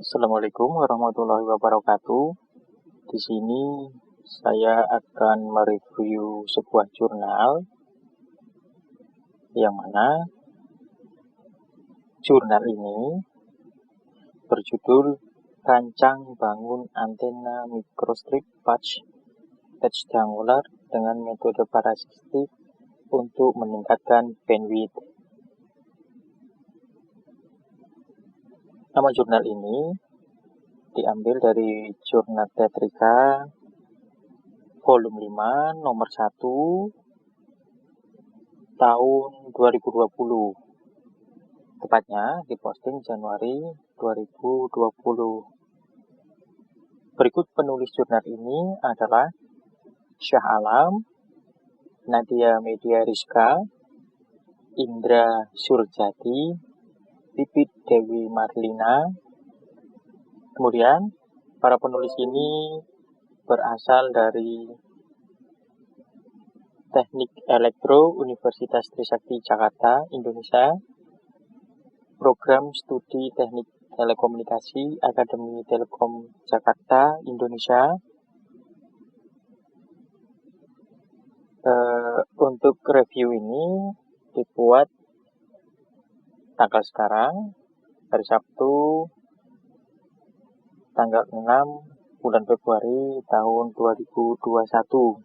Assalamualaikum warahmatullahi wabarakatuh. Di sini saya akan mereview sebuah jurnal yang mana jurnal ini berjudul Rancang Bangun Antena Microstrip Patch Rectangular dengan metode parasistik untuk meningkatkan bandwidth. Nama jurnal ini diambil dari Jurnal Tetrika volume 5 nomor 1 tahun 2020. Tepatnya diposting Januari 2020. Berikut penulis jurnal ini adalah Syah Alam, Nadia Media Rizka, Indra Surjati, Pipit Dewi Marlina. Kemudian para penulis ini berasal dari Teknik Elektro Universitas Trisakti Jakarta, Indonesia, Program Studi Teknik Telekomunikasi Akademi Telkom Jakarta, Indonesia. Untuk review ini dibuat tanggal sekarang, hari Sabtu, tanggal 6 bulan Februari tahun 2021.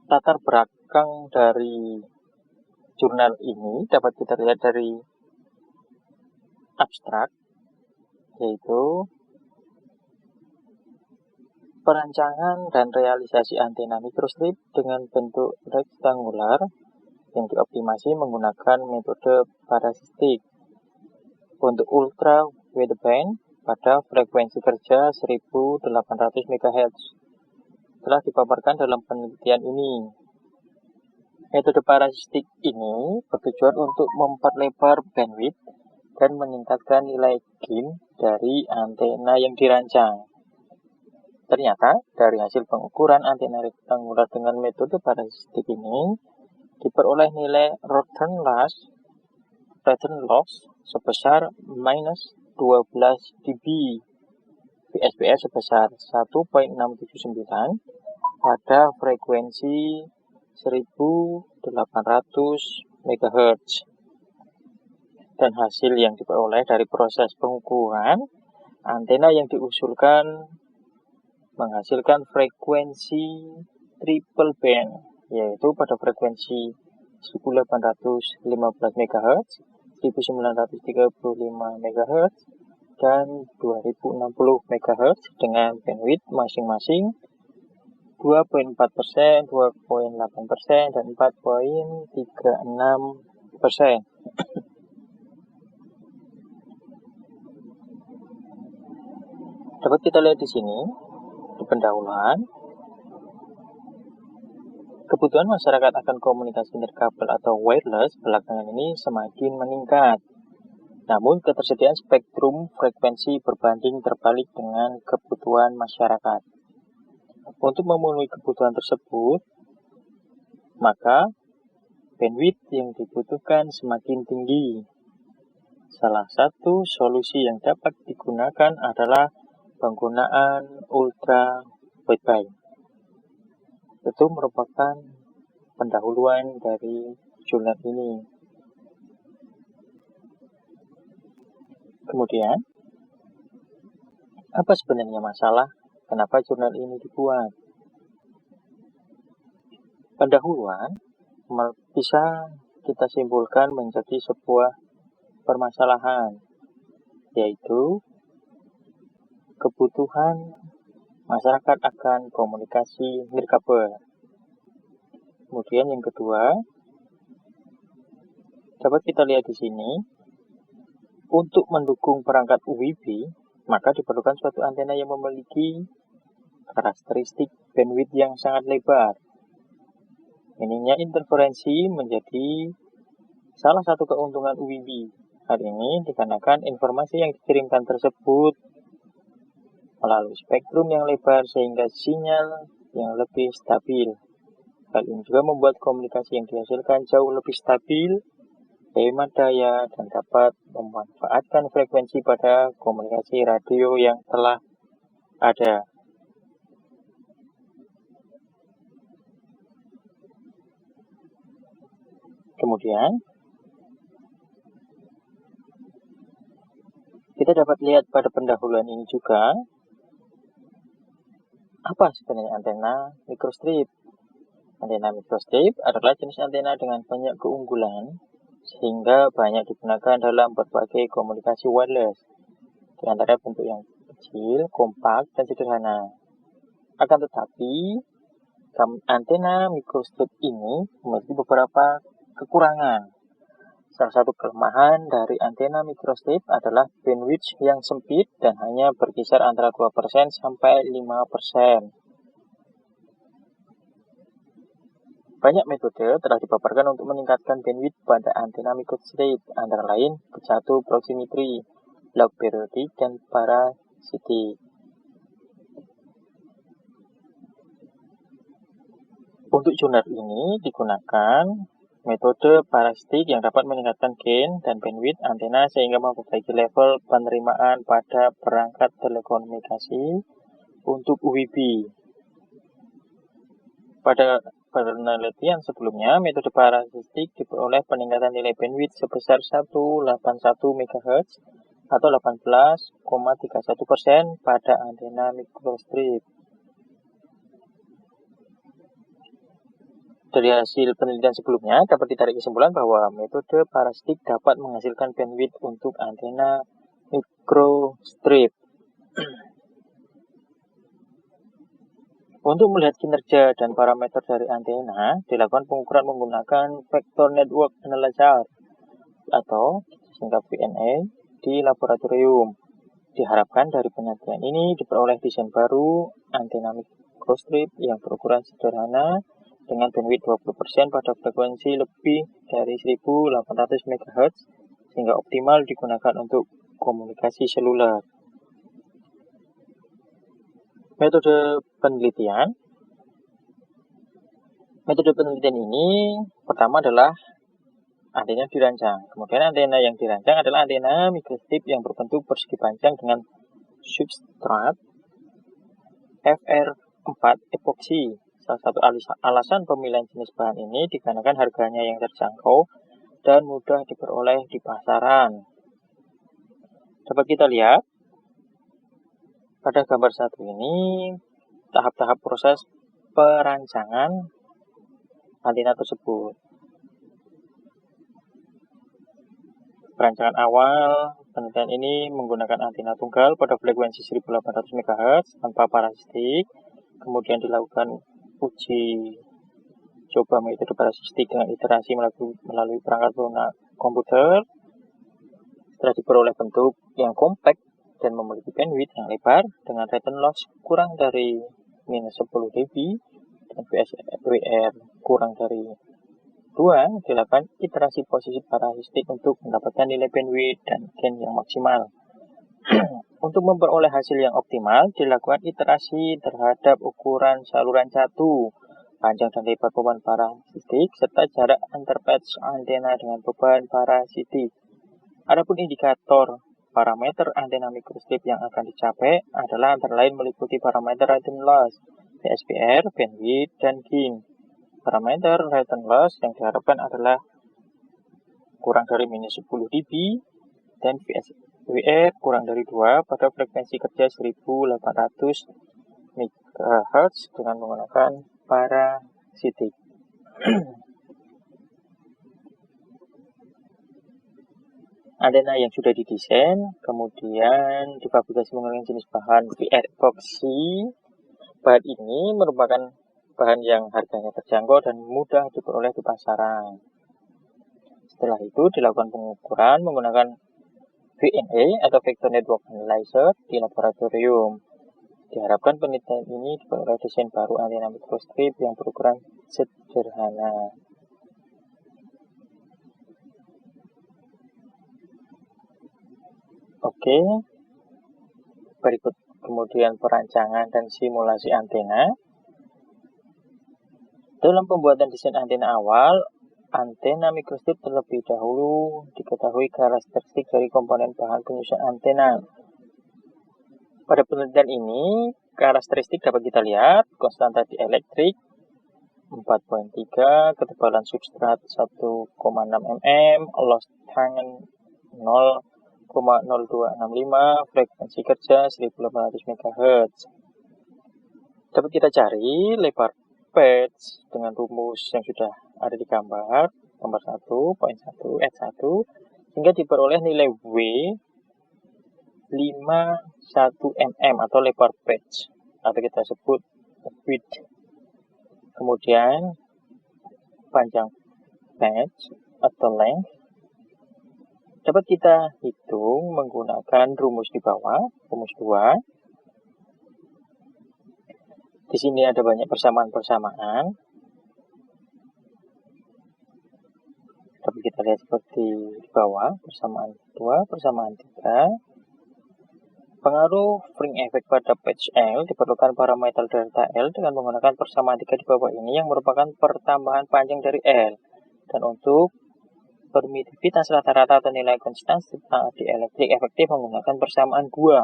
Latar belakang dari jurnal ini dapat kita lihat dari abstrak, yaitu perancangan dan realisasi antena microstrip dengan bentuk rektangular yang dioptimasi menggunakan metode parasistik untuk ultra wideband pada frekuensi kerja 1800 MHz. Telah dipaparkan dalam penelitian ini. Metode parasistik ini bertujuan untuk memperlebar bandwidth dan meningkatkan nilai gain dari antena yang dirancang. Ternyata dari hasil pengukuran antena rektangular dengan metode parasistik ini diperoleh nilai return loss sebesar minus 12 dB, VSBR sebesar 1.679 pada frekuensi 1800 MHz. Dan hasil yang diperoleh dari proses pengukuran antena yang diusulkan menghasilkan frekuensi triple band, yaitu pada frekuensi 1815 MHz, 1935 MHz, dan 2060 MHz dengan bandwidth masing-masing 2,4%, 2,8%, dan 4,36%. Dapat kita lihat di sini, di pendahuluan, kebutuhan masyarakat akan komunikasi nirkabel atau wireless belakangan ini semakin meningkat. Namun ketersediaan spektrum frekuensi berbanding terbalik dengan kebutuhan masyarakat. Untuk memenuhi kebutuhan tersebut, maka bandwidth yang dibutuhkan semakin tinggi. Salah satu solusi yang dapat digunakan adalah penggunaan ultra wideband. Itu merupakan pendahuluan dari jurnal ini. Kemudian, apa sebenarnya masalah? Kenapa jurnal ini dibuat? Pendahuluan bisa kita simpulkan menjadi sebuah permasalahan, yaitu kebutuhan masyarakat akan komunikasi nirkabel. Kemudian yang kedua, dapat kita lihat di sini, untuk mendukung perangkat UWB, maka diperlukan suatu antena yang memiliki karakteristik bandwidth yang sangat lebar. Minimnya interferensi menjadi salah satu keuntungan UWB. Hal ini dikarenakan informasi yang dikirimkan tersebut melalui spektrum yang lebar sehingga sinyal yang lebih stabil. Hal ini juga membuat komunikasi yang dihasilkan jauh lebih stabil hemat daya, dan dapat memanfaatkan frekuensi pada komunikasi radio yang telah ada. Kemudian, kita dapat lihat pada pendahuluan ini juga, apa sebenarnya antena microstrip. Antena microstrip adalah jenis antena dengan banyak keunggulan, sehingga banyak digunakan dalam berbagai komunikasi wireless, di antara bentuk yang kecil, kompak, dan sederhana. Akan tetapi, antena microstrip ini memiliki beberapa kekurangan. Salah satu kelemahan dari antena microstrip adalah bandwidth yang sempit dan hanya berkisar antara 2% sampai 5%. Banyak metode telah dipaparkan untuk meningkatkan bandwidth pada antena microstrip, antara lain P1 proximity, log periodic, dan parasitic. Untuk tuner ini digunakan metode parasitic yang dapat meningkatkan gain dan bandwidth antena sehingga memperbaiki level penerimaan pada perangkat telekomunikasi untuk UWB. Pada penelitian sebelumnya, metode parasitic diperoleh peningkatan nilai bandwidth sebesar 181 MHz atau 18,31% pada antena microstrip. Dari hasil penelitian sebelumnya, dapat ditarik kesimpulan bahwa metode parasitic dapat menghasilkan bandwidth untuk antena microstrip. Untuk melihat kinerja dan parameter dari antena, dilakukan pengukuran menggunakan Vector Network Analyzer atau singkat VNA di laboratorium. Diharapkan dari penelitian ini diperoleh desain baru antena microstrip yang berukuran sederhana dengan bandwidth 20% pada frekuensi lebih dari 1800 MHz sehingga optimal digunakan untuk komunikasi seluler. Metode penelitian ini pertama adalah antena dirancang. Kemudian antena yang dirancang adalah antena microstrip yang berbentuk persegi panjang dengan substrat FR4 epoxy. Salah satu alasan pemilihan jenis bahan ini dikarenakan harganya yang terjangkau dan mudah diperoleh di pasaran. Dapat kita lihat pada gambar satu ini tahap-tahap proses perancangan antena tersebut. Perancangan awal penelitian ini menggunakan antena tunggal pada frekuensi 1800 MHz tanpa parasitic. Kemudian dilakukan uji coba metode parasitic dengan iterasi melalui perangkat lunak komputer. Setelah diperoleh bentuk yang kompak dan memiliki bandwidth yang lebar dengan return loss kurang dari minus 10 dB dan VSWR kurang dari 2, dilakukan iterasi posisi parasitic untuk mendapatkan nilai bandwidth dan gain yang maksimal. Untuk memperoleh hasil yang optimal, dilakukan iterasi terhadap ukuran saluran catu, panjang dan lebar beban parasitic, serta jarak antar patch antena dengan beban parasitic. Adapun indikator parameter antena microstrip yang akan dicapai adalah antara lain meliputi parameter return loss, VSWR, bandwidth, dan gain. Parameter return loss yang diharapkan adalah kurang dari minus 10 dB dan VSWR kurang dari 2 pada frekuensi kerja 1800 MHz dengan menggunakan parasitic. Antena yang sudah didesain kemudian difabrikasi menggunakan jenis bahan VR epoxy. Bahan ini merupakan bahan yang harganya terjangkau dan mudah diperoleh di pasaran. Setelah itu dilakukan pengukuran menggunakan VNA atau Vector Network Analyzer di laboratorium. Diharapkan penelitian ini diperoleh desain baru antena microstrip yang berukuran sederhana. Oke, berikut kemudian perancangan dan simulasi antena. Dalam pembuatan desain antena awal, antena mikrostrip terlebih dahulu diketahui karakteristik dari komponen bahan penyusun antena. Pada penelitian ini, karakteristik dapat kita lihat, konstanta dielektrik 4.3, ketebalan substrat 1,6 mm, loss tangen 0,0265, frekuensi kerja 1800 MHz. Dapat kita cari lebar patch dengan rumus yang sudah ada di gambar 1.1 sehingga diperoleh nilai W 51 mm atau lebar patch atau kita sebut width. Kemudian panjang patch atau length dapat kita hitung menggunakan rumus di bawah, rumus 2. Di sini ada banyak persamaan-persamaan. Dapat kita lihat seperti di bawah, persamaan 2, persamaan 3. Pengaruh fringe effect pada patch L diperlukan parameter delta L dengan menggunakan persamaan 3 di bawah ini yang merupakan pertambahan panjang dari L. Dan untuk permitivitas rata-rata atau nilai konstanta dielektrik efektif menggunakan persamaan 2.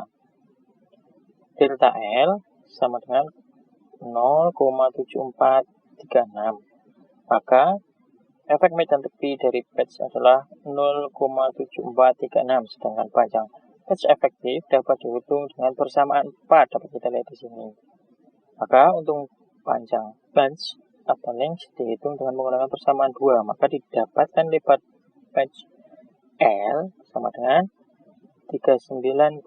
Delta L sama dengan 0,7436. Maka efek medan tepi dari patch adalah 0,7436, sedangkan panjang patch efektif dapat dihitung dengan persamaan 4, dapat kita lihat di sini. Maka untuk panjang patch atau length dihitung dengan menggunakan persamaan 2, maka didapatkan lebar patch L sama dengan 39,6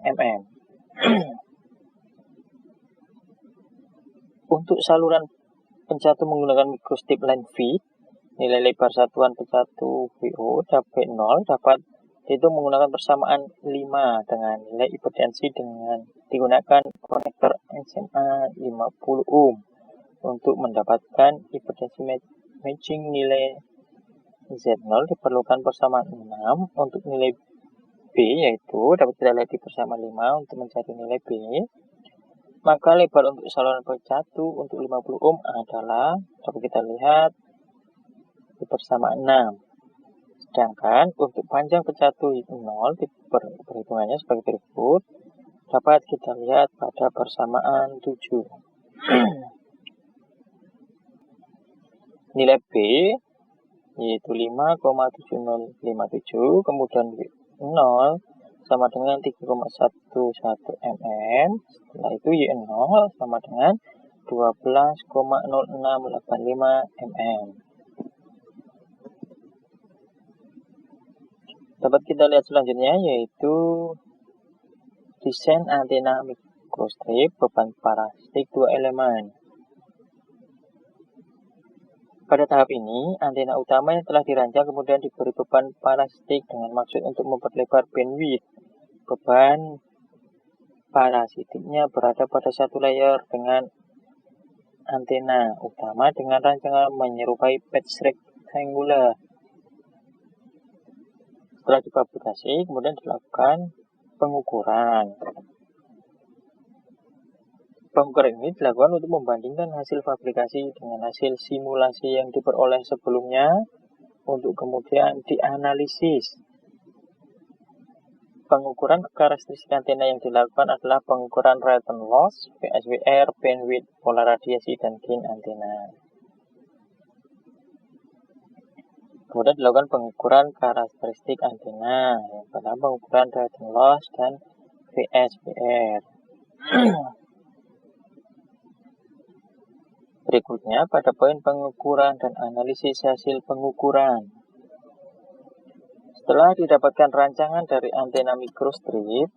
mm. Untuk saluran pencatu menggunakan mikrostrip line feed, nilai lebar satuan pencatu VO dapat 0 dapat dihitung menggunakan persamaan 5 dengan nilai impedansi dengan digunakan konektor SMA 50 ohm. Untuk mendapatkan impedansi matching nilai Z0 diperlukan persamaan 6. Untuk nilai B yaitu dapat kita lihat di persamaan 5 untuk mencari nilai B. Maka lebar untuk saluran pencatu untuk 50 ohm adalah dapat kita lihat di persamaan 6. Sedangkan untuk panjang pencatu 0 perhitungannya sebagai berikut. Dapat kita lihat pada persamaan 7. Nilai B yaitu 5,7057, kemudian 0 sama dengan 3,11 mm. Setelah itu Y0 sama dengan 12,0685 mm. Dapat kita lihat selanjutnya yaitu desain antena mikrostrip beban parasitik 2 elemen. Pada tahap ini, antena utama yang telah dirancang kemudian diberi beban parasitik dengan maksud untuk memperlebar bandwidth. Beban parasitiknya berada pada satu layer dengan antena utama dengan rancangan menyerupai patch rectangular. Setelah difabrikasi, kemudian dilakukan pengukuran. Pengukuran ini dilakukan untuk membandingkan hasil fabrikasi dengan hasil simulasi yang diperoleh sebelumnya untuk kemudian dianalisis. Pengukuran karakteristik antena yang dilakukan adalah pengukuran return loss, VSWR, bandwidth, pola radiasi, dan gain antena. Kemudian dilakukan pengukuran karakteristik antena, yang pertama pengukuran return loss dan VSWR. Berikutnya pada poin pengukuran dan analisis hasil pengukuran. Setelah didapatkan rancangan dari antena mikrostrip,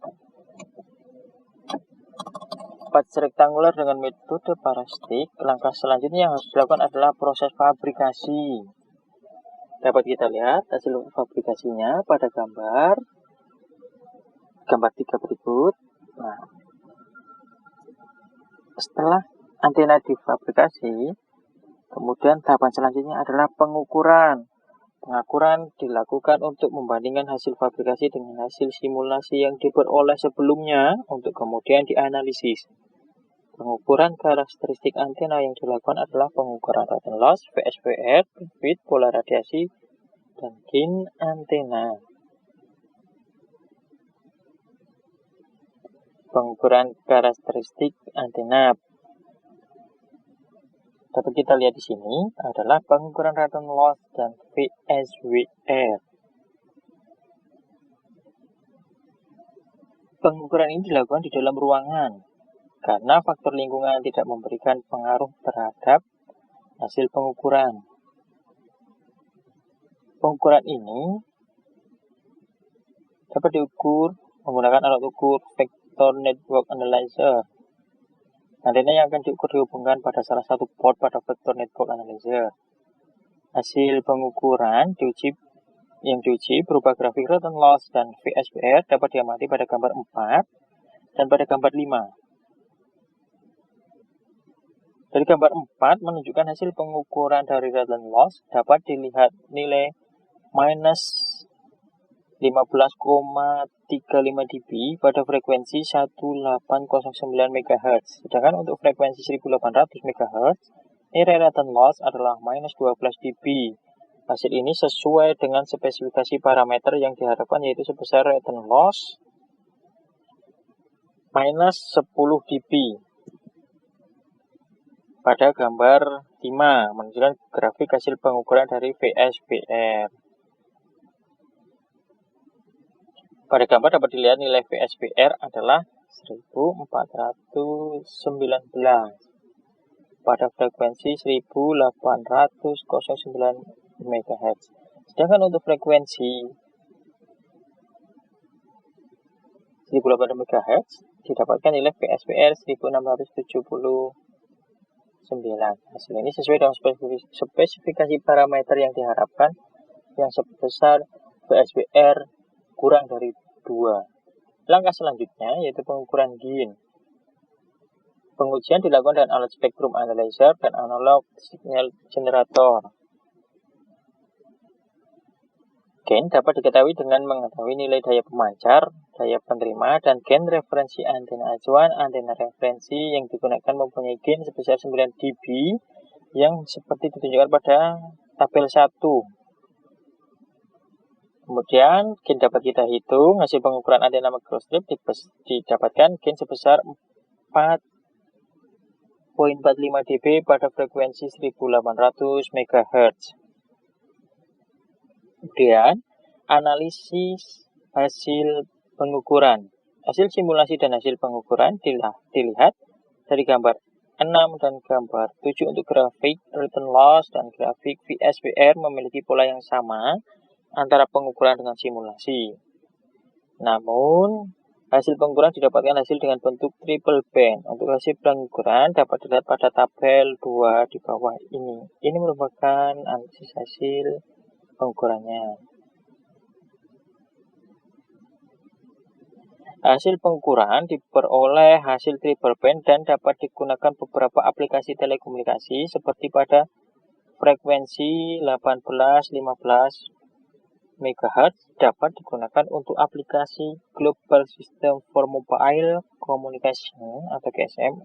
patch rektangular dengan metode parasitik, langkah selanjutnya yang harus dilakukan adalah proses fabrikasi. Dapat kita lihat hasil fabrikasinya pada gambar 3 berikut. Nah, setelah antena difabrikasi, kemudian tahapan selanjutnya adalah pengukuran. Pengukuran dilakukan untuk membandingkan hasil fabrikasi dengan hasil simulasi yang diperoleh sebelumnya untuk kemudian dianalisis. Pengukuran karakteristik antena yang dilakukan adalah pengukuran radon loss, VSWR, bandwidth, pola radiasi, dan gain antena. Pengukuran karakteristik antena dapat kita lihat di sini adalah pengukuran radon loss dan VSWR. Pengukuran ini dilakukan di dalam ruangan karena faktor lingkungan tidak memberikan pengaruh terhadap hasil pengukuran. Pengukuran ini dapat diukur menggunakan alat ukur vector network analyzer. Antena yang akan diukur dihubungkan pada salah satu port pada vector network analyzer. Hasil pengukuran yang diuji berupa grafik radon loss dan VSWR dapat diamati pada gambar 4 dan pada gambar 5. Dari gambar 4 menunjukkan hasil pengukuran dari radon loss dapat dilihat nilai minus 15,35 dB pada frekuensi 1809 MHz. Sedangkan untuk frekuensi 1800 MHz, nilai radon loss adalah minus 12 dB. Hasil ini sesuai dengan spesifikasi parameter yang diharapkan, yaitu sebesar radon loss minus 10 dB. Pada gambar 5 menunjukkan grafik hasil pengukuran dari VSWR. Pada gambar dapat dilihat nilai VSWR adalah 1419 pada frekuensi 1809 MHz. Sedangkan untuk frekuensi 1800 MHz didapatkan nilai VSWR 1679. Hasil ini sesuai dengan spesifikasi parameter yang diharapkan, yang sebesar VSWR kurang dari 2. Langkah selanjutnya yaitu pengukuran gain. Pengujian dilakukan dengan alat spektrum analyzer dan analog signal generator. Gain dapat diketahui dengan mengetahui nilai daya pemancar, daya penerima, dan gain referensi antena acuan. Antena referensi yang digunakan mempunyai gain sebesar 9 dB yang seperti ditunjukkan pada tabel 1. Kemudian gain dapat kita hitung. Hasil pengukuran antena microstrip didapatkan gain sebesar 4,45 dB pada frekuensi 1800 MHz. Kemudian analisis hasil pengukuran. Hasil simulasi dan hasil pengukuran dilihat dari gambar 6 dan gambar 7 untuk grafik radon loss dan grafik VSWR memiliki pola yang sama antara pengukuran dengan simulasi. Namun, hasil pengukuran didapatkan hasil dengan bentuk triple band. Untuk hasil pengukuran dapat dilihat pada tabel 2 di bawah ini. Ini merupakan analisis hasil pengukurannya. Hasil pengukuran diperoleh hasil triple band dan dapat digunakan beberapa aplikasi telekomunikasi seperti pada frekuensi 18-15 MHz dapat digunakan untuk aplikasi Global System for Mobile Communication atau GSM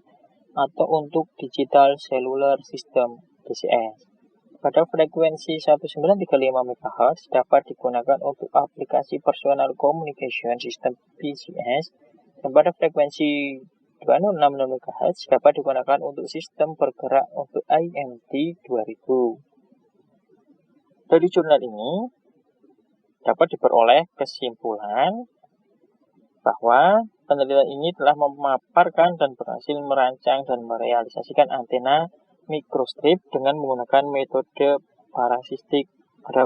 atau untuk Digital Cellular System DCS. Pada frekuensi 1935 MHz dapat digunakan untuk aplikasi Personal Communication System PCS, dan pada frekuensi 206 MHz dapat digunakan untuk sistem bergerak untuk IMT 2000. Dari jurnal ini dapat diperoleh kesimpulan bahwa penelitian ini telah memaparkan dan berhasil merancang dan merealisasikan antena microstrip dengan menggunakan metode parasistik pada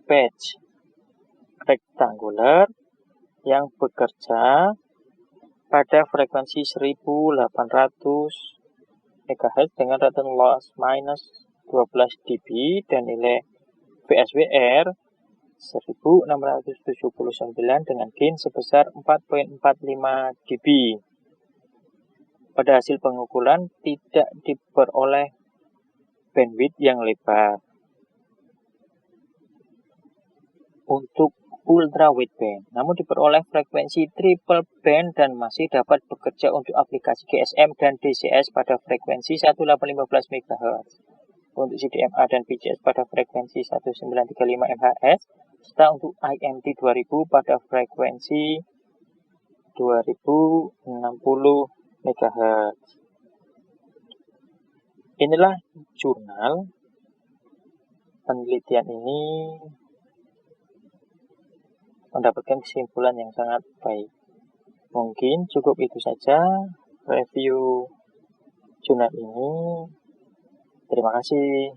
patch rektanguler yang bekerja pada frekuensi 1800 MHz dengan radon loss minus 12 dB dan nilai VSWR 1679 dengan gain sebesar 4,45 dB. Pada hasil pengukuran tidak diperoleh bandwidth yang lebar. Untuk ultra wideband, namun diperoleh frekuensi triple band dan masih dapat bekerja untuk aplikasi GSM dan DCS pada frekuensi 1815 MHz. Untuk CDMA dan VCS pada frekuensi 1935 MHz, serta untuk IMT 2000 pada frekuensi 2060 MHz. Inilah jurnal penelitian ini mendapatkan kesimpulan yang sangat baik. Mungkin cukup itu saja review jurnal ini. Terima kasih.